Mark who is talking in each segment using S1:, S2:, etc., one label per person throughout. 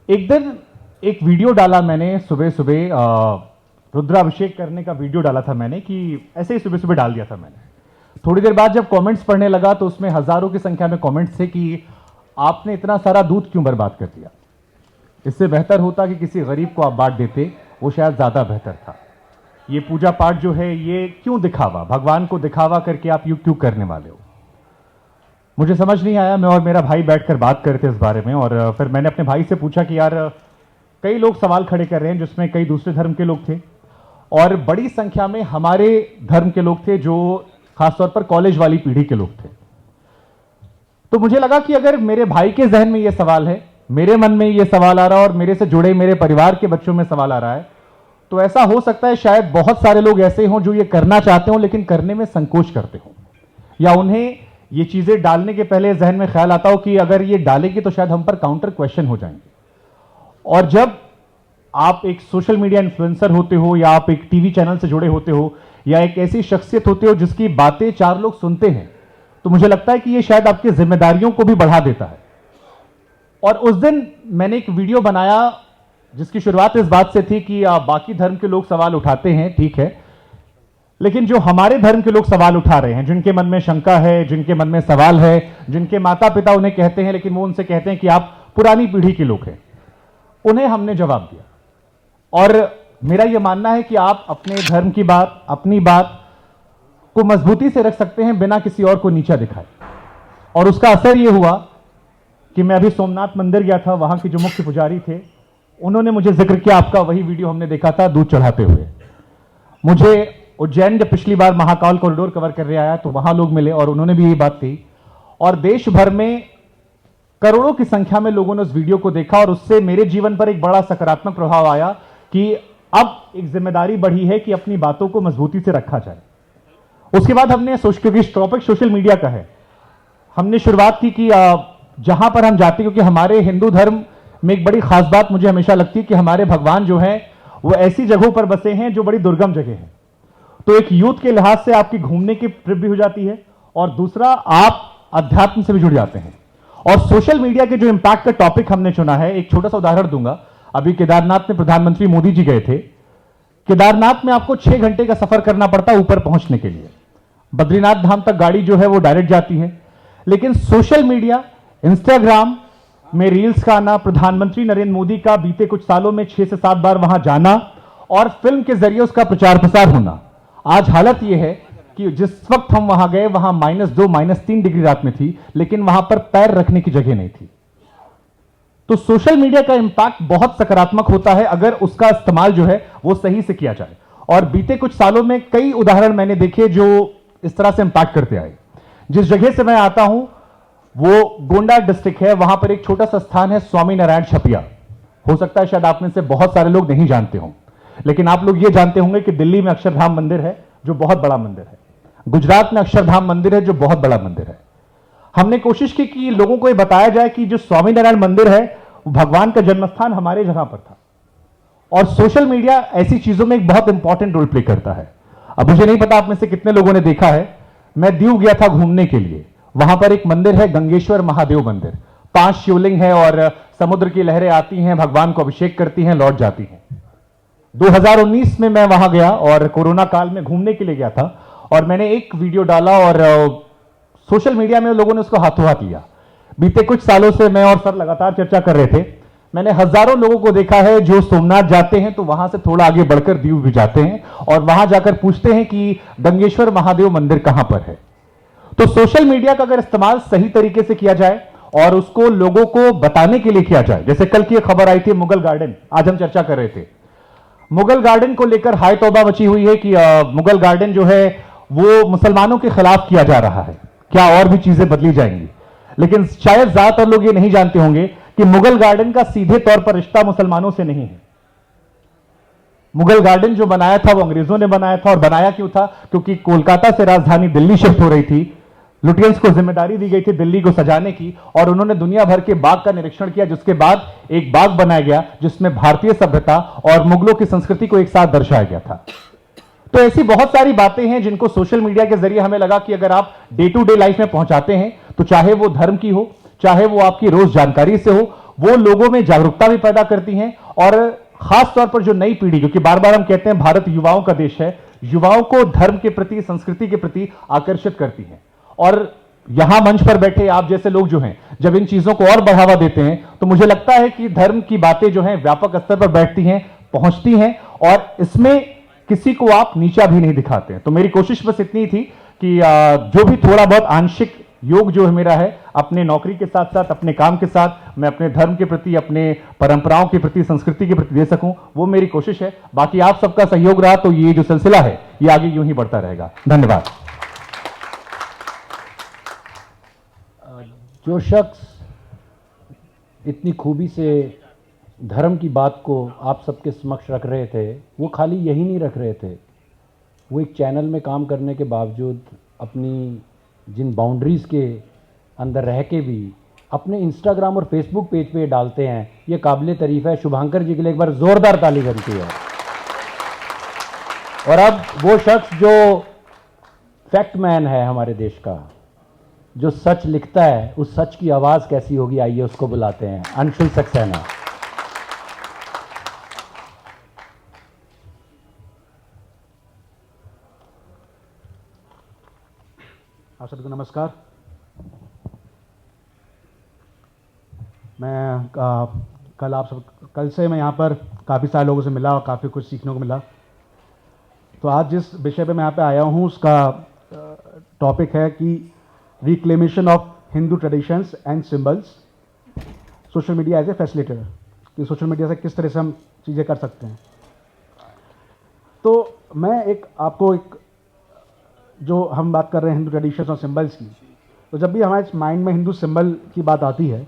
S1: एक दिन एक वीडियो डाला मैंने सुबह सुबह, रुद्राभिषेक करने का वीडियो डाला था मैंने, कि ऐसे ही सुबह सुबह डाल दिया था मैंने। थोड़ी देर बाद जब कमेंट्स पढ़ने लगा तो उसमें हजारों की संख्या में कमेंट्स थे कि आपने इतना सारा दूध क्यों बर्बाद कर दिया, इससे बेहतर होता कि किसी गरीब को आप बांट देते, वो शायद ज्यादा बेहतर था। ये पूजा पाठ जो है ये क्यों दिखावा, भगवान को दिखावा करके आप यूं क्यों करने वाले हो। मुझे समझ नहीं आया। मैं और मेरा भाई बैठकर बात करते इस बारे में, और फिर मैंने अपने भाई से पूछा कि यार कई लोग सवाल खड़े कर रहे हैं, जिसमें कई दूसरे धर्म के लोग थे और बड़ी संख्या में हमारे धर्म के लोग थे, जो खासतौर पर कॉलेज वाली पीढ़ी के लोग थे। तो मुझे लगा कि अगर मेरे भाई के जहन में यह सवाल है, मेरे मन में यह सवाल आ रहा है और मेरे से जुड़े मेरे परिवार के बच्चों में सवाल आ रहा है, तो ऐसा हो सकता है शायद बहुत सारे लोग ऐसे हों जो ये करना चाहते हो लेकिन करने में संकोच करते हो, या उन्हें ये चीजें डालने के पहले जहन में ख्याल आता हो कि अगर ये डालेंगे तो शायद हम पर काउंटर क्वेश्चन हो जाएंगे। और जब आप एक सोशल मीडिया इन्फ्लुएंसर होते हो, या आप एक टीवी चैनल से जुड़े होते हो, या एक ऐसी शख्सियत होते हो जिसकी बातें चार लोग सुनते हैं, तो मुझे लगता है कि ये शायद आपकी जिम्मेदारियों को भी बढ़ा देता है। और उस दिन मैंने एक वीडियो बनाया जिसकी शुरुआत इस बात से थी कि बाकी धर्म के लोग सवाल उठाते हैं, ठीक है, लेकिन जो हमारे धर्म के लोग सवाल उठा रहे हैं, जिनके मन में शंका है, जिनके मन में सवाल है, जिनके माता पिता उन्हें कहते हैं लेकिन वो उनसे कहते हैं कि आप पुरानी पीढ़ी के लोग हैं, उन्हें हमने जवाब दिया। और मेरा यह मानना है कि आप अपने धर्म की बात, अपनी बात को मजबूती से रख सकते हैं बिना किसी और को नीचा दिखाए। और उसका असर यह हुआ कि मैं अभी सोमनाथ मंदिर गया था, वहां के जो मुख्य पुजारी थे उन्होंने मुझे जिक्र किया, आपका वही वीडियो हमने देखा था दूध चढ़ाते हुए। मुझे उज्जैन जब पिछली बार महाकाल कॉरिडोर कवर करने आया तो वहां लोग मिले और उन्होंने भी यही बात कही, और देश भर में करोड़ों की संख्या में लोगों ने उस वीडियो को देखा, और उससे मेरे जीवन पर एक बड़ा सकारात्मक प्रभाव आया कि अब एक जिम्मेदारी बढ़ी है कि अपनी बातों को मजबूती से रखा जाए। उसके बाद हमने क्योंकि टॉपिक सोशल मीडिया का है, हमने शुरुआत की कि जहां पर हम जाते, क्योंकि हमारे हिंदू धर्म में एक बड़ी खास बात मुझे हमेशा लगती है कि हमारे भगवान जो हैं वो ऐसी जगहों पर बसे हैं जो बड़ी दुर्गम जगह हैं। तो एक यूथ के लिहाज से आपकी घूमने की ट्रिप भी हो जाती है, और दूसरा आप अध्यात्म से भी जुड़ जाते हैं। और सोशल मीडिया के जो इंपैक्ट का टॉपिक हमने चुना है, एक छोटा सा उदाहरण दूंगा। अभी केदारनाथ में प्रधानमंत्री मोदी जी गए थे। केदारनाथ में आपको 6 घंटे का सफर करना पड़ता है ऊपर पहुंचने के लिए। बद्रीनाथ धाम तक गाड़ी जो है वो डायरेक्ट जाती है, लेकिन सोशल मीडिया, इंस्टाग्राम में रील्स का आना, प्रधानमंत्री नरेंद्र मोदी का बीते कुछ सालों में 6 से 7 बार वहां जाना और फिल्म के जरिए उसका प्रचार प्रसार होना। आज हालत यह है कि जिस वक्त हम वहां गए वहां -2, -3 डिग्री रात में थी, लेकिन वहां पर पैर रखने की जगह नहीं थी। तो सोशल मीडिया का इंपैक्ट बहुत सकारात्मक होता है अगर उसका इस्तेमाल जो है वो सही से किया जाए। और बीते कुछ सालों में कई उदाहरण मैंने देखे जो इस तरह से इंपैक्ट करते आए। जिस जगह से मैं आता हूं वो गोंडा डिस्ट्रिक्ट है, वहां पर एक छोटा सा स्थान है स्वामी नारायण छपिया। हो सकता है शायद आप में से बहुत सारे लोग नहीं जानते हों, लेकिन आप लोग ये जानते होंगे कि दिल्ली में अक्षरधाम मंदिर है जो बहुत बड़ा मंदिर है, गुजरात में अक्षरधाम मंदिर है जो बहुत बड़ा मंदिर है। हमने कोशिश की कि लोगों को यह बताया जाए कि जो स्वामीनारायण मंदिर है वो भगवान का जन्मस्थान हमारे जगह पर था। और सोशल मीडिया ऐसी चीजों में एक बहुत इंपॉर्टेंट रोल प्ले करता है। अब मुझे नहीं पता आप में से कितने लोगों ने देखा है, मैं दीव गया था घूमने के लिए। वहां पर एक मंदिर है गंगेश्वर महादेव मंदिर, 5 शिवलिंग है और समुद्र की लहरें आती हैं, भगवान को अभिषेक करती हैं, लौट जाती हैं। 2019 में मैं वहां गया और कोरोना काल में घूमने के लिए गया था, और मैंने एक वीडियो डाला और सोशल मीडिया में लोगों ने उसको हाथों हाथ लिया। बीते कुछ सालों से मैं और सर लगातार चर्चा कर रहे थे। मैंने हजारों लोगों को देखा है जो सोमनाथ जाते हैं तो वहां से थोड़ा आगे बढ़कर दीव भी जाते हैं और वहां जाकर पूछते हैं कि गंगेश्वर महादेव मंदिर कहां पर है। तो सोशल मीडिया का अगर इस्तेमाल सही तरीके से किया जाए और उसको लोगों को बताने के लिए किया जाए, जैसे कल की एक खबर आई थी मुगल गार्डन, आज हम चर्चा कर रहे थे, मुगल गार्डन को लेकर हाय तौबा मची हुई है कि मुगल गार्डन जो है वो मुसलमानों के खिलाफ किया जा रहा है, क्या और भी चीजें बदली जाएंगी। लेकिन शायद ज्यादातर लोग ये नहीं जानते होंगे कि मुगल गार्डन का सीधे तौर पर रिश्ता मुसलमानों से नहीं है। मुगल गार्डन जो बनाया था वो अंग्रेजों ने बनाया था, और बनाया क्यों था? क्योंकि कोलकाता से राजधानी दिल्ली शिफ्ट हो रही थी, लुटियंस को जिम्मेदारी दी गई थी दिल्ली को सजाने की, और उन्होंने दुनिया भर के बाग का निरीक्षण किया, जिसके बाद एक बाग बनाया गया जिसमें भारतीय सभ्यता और मुगलों की संस्कृति को एक साथ दर्शाया गया था। तो ऐसी बहुत सारी बातें हैं जिनको सोशल मीडिया के जरिए हमें लगा कि अगर आप डे टू डे लाइफ में पहुंचाते हैं, तो चाहे वो धर्म की हो, चाहे वो आपकी रोज जानकारी से हो, वो लोगों में जागरूकता भी पैदा करती हैं और खास तौर पर जो नई पीढ़ी, क्योंकि बार बार हम कहते हैं भारत युवाओं का देश है, युवाओं को धर्म के प्रति, संस्कृति के प्रति आकर्षित करती हैं। और यहां मंच पर बैठे आप जैसे लोग जो हैं, जब इन चीजों को और बढ़ावा देते हैं तो मुझे लगता है कि धर्म की बातें जो हैं व्यापक स्तर पर बैठती हैं, पहुंचती हैं और इसमें किसी को आप नीचा भी नहीं दिखाते हैं। तो मेरी कोशिश बस इतनी थी कि जो भी थोड़ा बहुत आंशिक योग जो है मेरा है, अपने नौकरी के साथ साथ, अपने काम के साथ मैं अपने धर्म के प्रति, अपने परंपराओं के प्रति, संस्कृति के प्रति दे सकूं, वो मेरी कोशिश है। बाकी आप सबका सहयोग रहा तो ये जो सिलसिला है ये आगे यूं ही बढ़ता रहेगा। धन्यवाद।
S2: जो शख्स इतनी खूबी से धर्म की बात को आप सबके समक्ष रख रहे थे, वो खाली यही नहीं रख रहे थे, वो एक चैनल में काम करने के बावजूद अपनी जिन बाउंड्रीज़ के अंदर रह के भी अपने इंस्टाग्राम और फेसबुक पेज पे डालते हैं, ये काबिल तारीफ़ है। शुभांकर जी के लिए एक बार ज़ोरदार ताली बनती है। और अब वो शख्स जो फैक्ट मैन है हमारे देश का, जो सच लिखता है, उस सच की आवाज़ कैसी होगी, आइए उसको बुलाते हैं, अंशुल सक्सेना।
S3: आप सभी को नमस्कार। मैं कल से मैं यहाँ पर काफ़ी सारे लोगों से मिला और काफ़ी कुछ सीखने को मिला। तो आज जिस विषय पे मैं यहाँ पे आया हूँ उसका टॉपिक है कि reclamation of Hindu traditions and symbols, social media as a facilitator, कि सोशल मीडिया से किस तरह से हम चीज़ें कर सकते हैं। तो मैं आपको जो हम बात कर रहे हैं हिंदू ट्रेडिशंस और सिंबल्स की, तो जब भी हमारे माइंड में हिंदू सिंबल की बात आती है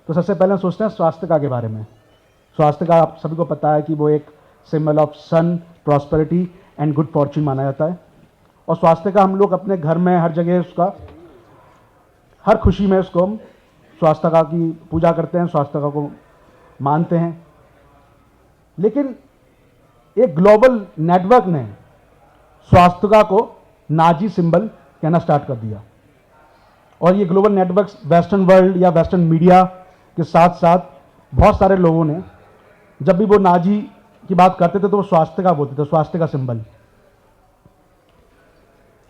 S3: तो सबसे पहले हम सोचते हैं स्वास्तिका के बारे में। स्वास्तिका आप सभी को पता है कि वो एक symbol of sun, prosperity and good fortune माना जाता है। और स्वास्तिका हम लोग अपने घर में हर जगह उसका, हर खुशी में उसको हम स्वास्तिका की पूजा करते हैं, स्वास्तिका को मानते हैं। लेकिन एक ग्लोबल नेटवर्क ने स्वास्तिका को नाजी सिंबल कहना स्टार्ट कर दिया। और ये ग्लोबल नेटवर्क वेस्टर्न वर्ल्ड या वेस्टर्न मीडिया के साथ साथ बहुत सारे लोगों ने जब भी वो नाजी की बात करते थे तो वो स्वास्तिका बोलते थे, स्वास्तिका सिंबल।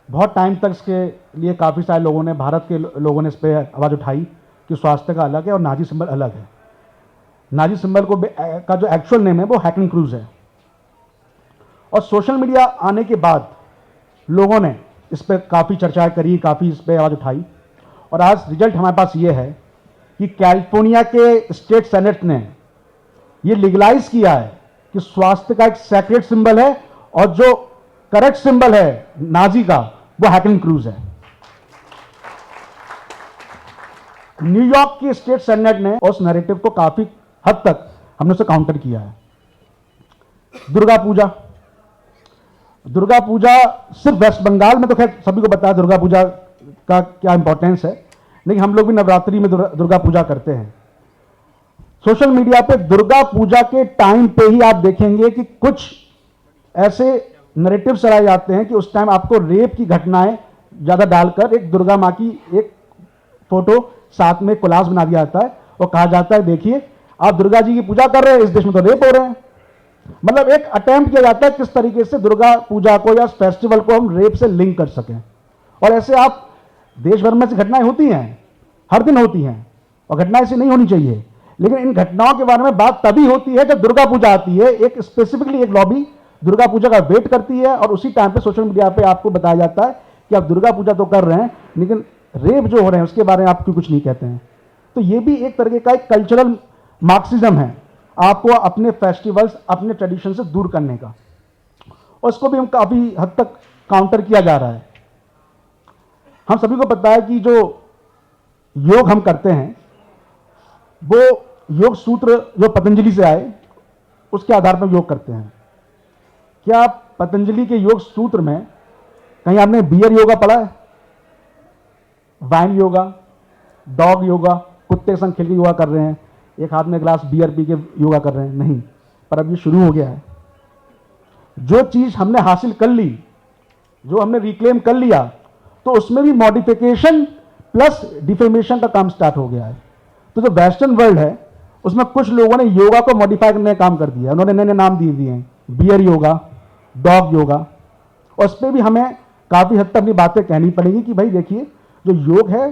S3: बहुत टाइम तक इसके लिए काफ़ी सारे लोगों ने, भारत के लोगों ने इस पर आवाज़ उठाई कि स्वास्तिका अलग है और नाजी सिंबल अलग है। नाजी सिंबल का जो एक्चुअल नेम है वो हैकन क्रूज है। और सोशल मीडिया आने के बाद लोगों ने इस पर काफ़ी चर्चाएं करी, काफ़ी इस पर आवाज़ उठाई और आज रिजल्ट हमारे पास ये है कि कैलिफोर्निया के स्टेट सेनेट ने ये लीगलाइज किया है कि स्वास्तिका एक सेक्रेट सिंबल है और जो करेक्ट सिंबल है नाजी का वो हैकन क्रूज है। न्यूयॉर्क की स्टेट सेनेट ने उस नैरेटिव को काफ़ी हद तक हमने उसे काउंटर किया है। दुर्गा पूजा सिर्फ वेस्ट बंगाल में, तो खैर सभी को पता है दुर्गा पूजा का क्या इंपॉर्टेंस है, लेकिन हम लोग भी नवरात्रि में दुर्गा पूजा करते हैं। सोशल मीडिया पे दुर्गा पूजा के टाइम पे ही आप देखेंगे कि कुछ ऐसे नैरेटिव चलाए जाते हैं कि उस टाइम आपको रेप की घटनाएं ज़्यादा डालकर एक दुर्गा माँ की एक फोटो साथ में कोलाज बना दिया जाता है और कहा जाता है देखिए आप दुर्गा जी की पूजा कर रहे हैं, इस देश में तो रेप हो रहे हैं। मतलब एक अटेम्प्ट किया जाता है किस तरीके से दुर्गा पूजा को या फेस्टिवल को हम रेप से लिंक कर सकें। और ऐसे आप देश भर में से घटनाएं होती हैं, हर दिन होती हैं और घटनाएं ऐसी नहीं होनी चाहिए। लेकिन इन घटनाओं के बारे में बात तभी होती है जब दुर्गा पूजा आती है। एक स्पेसिफिकली एक लॉबी दुर्गा पूजा का वेट करती है और उसी टाइम पे सोशल मीडिया पे आपको बताया जाता है कि आप दुर्गा पूजा तो कर रहे हैं लेकिन रेप जो हो रहे हैं उसके बारे में आप क्यों कुछ नहीं कहते हैं। तो ये भी एक तरीके का एक कल्चरल मार्क्सिज्म है, आपको अपने फेस्टिवल्स, अपने ट्रेडिशन से दूर करने का, और इसको भी हम काफ़ी हद तक काउंटर किया जा रहा है। हम सभी को पता है कि जो योग हम करते हैं वो योग सूत्र जो पतंजलि से आए उसके आधार पर योग करते हैं। क्या पतंजलि के योग सूत्र में कहीं आपने बियर योगा पढ़ा है? वाइन योगा, डॉग योगा, कुत्ते के संग खेल के योगा कर रहे हैं, एक हाथ में ग्लास बियर पी के योगा कर रहे हैं, नहीं। पर अब ये शुरू हो गया है। जो चीज हमने हासिल कर ली, जो हमने रिक्लेम कर लिया, तो उसमें भी मॉडिफिकेशन प्लस डिफेमेशन का काम स्टार्ट हो गया है। तो जो वेस्टर्न वर्ल्ड है उसमें कुछ लोगों ने योगा को मॉडिफाई करने का काम कर दिया, उन्होंने नए नए नाम दे दिए हैं, बियर योगा, डॉग योगा। और उस पर भी हमें काफ़ी हद तक अपनी बातें कहनी पड़ेंगी कि भाई देखिए, जो योग है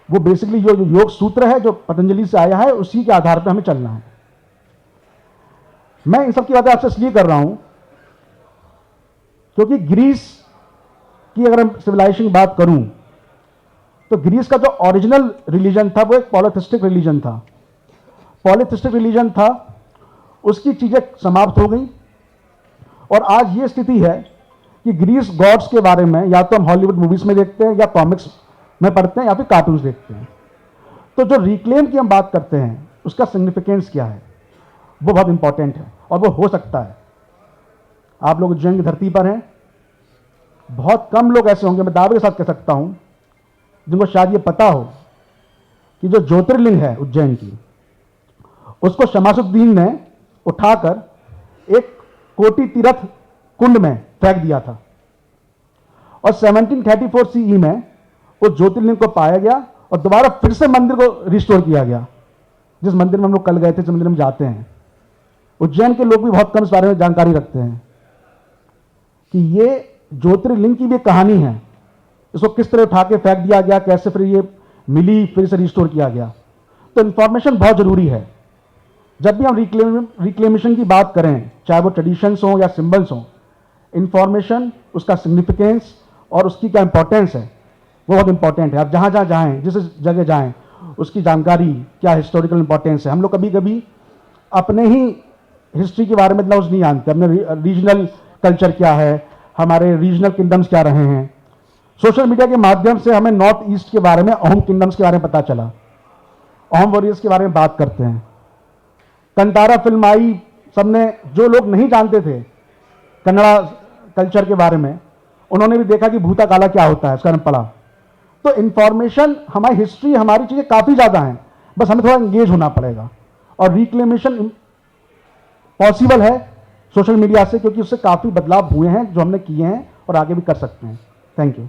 S3: वो बेसिकली जो योग सूत्र है जो पतंजलि से आया है, उसी के आधार पर हमें चलना है। मैं इन सब की बातें आपसे इसलिए कर रहा हूं क्योंकि ग्रीस की अगर मैं सिविलाइजेशन की बात करूं तो ग्रीस का जो ओरिजिनल रिलीजन था वो एक पॉलिथिस्टिक रिलीजन था। पॉलिथिस्टिक रिलीजन था, उसकी चीजें समाप्त हो गई और आज ये स्थिति है कि ग्रीस गॉड्स के बारे में या तो हम हॉलीवुड मूवीज में देखते हैं या कॉमिक्स में पढ़ते हैं या फिर कार्टून्स देखते हैं। तो जो रिक्लेम की हम बात करते हैं उसका सिग्निफिकेंस क्या है, वो बहुत इंपॉर्टेंट है और वो हो सकता है। आप लोग उज्जैन की धरती पर हैं, बहुत कम लोग ऐसे होंगे, मैं दावे के साथ कह सकता हूं, जिनको शायद ये पता हो कि जो ज्योतिर्लिंग है उज्जैन की, उसको शमासुद्दीन ने उठाकर एक कोटि तीर्थ कुंड में फेंक दिया था और 1734 सीई में उस ज्योतिर्लिंग को पाया गया और दोबारा फिर से मंदिर को रिस्टोर किया गया, जिस मंदिर में हम लोग कल गए थे, जिस मंदिर में जाते हैं। उज्जैन के लोग भी बहुत कम इस बारे में जानकारी रखते हैं कि ये ज्योतिर्लिंग की भी कहानी है, इसको किस तरह उठा के फेंक दिया गया, कैसे फिर ये मिली, फिर से रिस्टोर किया गया। तो इंफॉर्मेशन बहुत जरूरी है। जब भी हम रिक्लेमेशन की बात करें, चाहे वो ट्रेडिशंस हो या सिंबल्स हो, इंफॉर्मेशन, उसका सिग्निफिकेंस और उसकी क्या इंपॉर्टेंस है वो बहुत इंपॉर्टेंट है। आप जहाँ जहाँ जाएं, जिस जगह जाएं, उसकी जानकारी क्या हिस्टोरिकल इंपॉर्टेंस है। हम लोग कभी कभी अपने ही हिस्ट्री के बारे में इतना नहीं जानते, अपने रीजनल कल्चर क्या है, हमारे रीजनल किंगडम्स क्या रहे हैं। सोशल मीडिया के माध्यम से हमें नॉर्थ ईस्ट के बारे में, अहोम किंगडम्स के बारे में पता चला, अहोम वॉरियर्स के बारे में बात करते हैं। कंतारा फिल्म आई, सबने, जो लोग नहीं जानते थे कन्नड़ा कल्चर के बारे में, उन्होंने भी देखा कि भूता काला क्या होता है, इसका नाम पढ़ा। तो इंफॉर्मेशन, हमारी हिस्ट्री, हमारी चीजें काफी ज्यादा हैं, बस हमें थोड़ा इंगेज होना पड़ेगा। और रिक्लेमेशन पॉसिबल है सोशल मीडिया से, क्योंकि उससे काफी बदलाव हुए हैं जो हमने किए हैं और आगे भी कर सकते हैं। Thank you.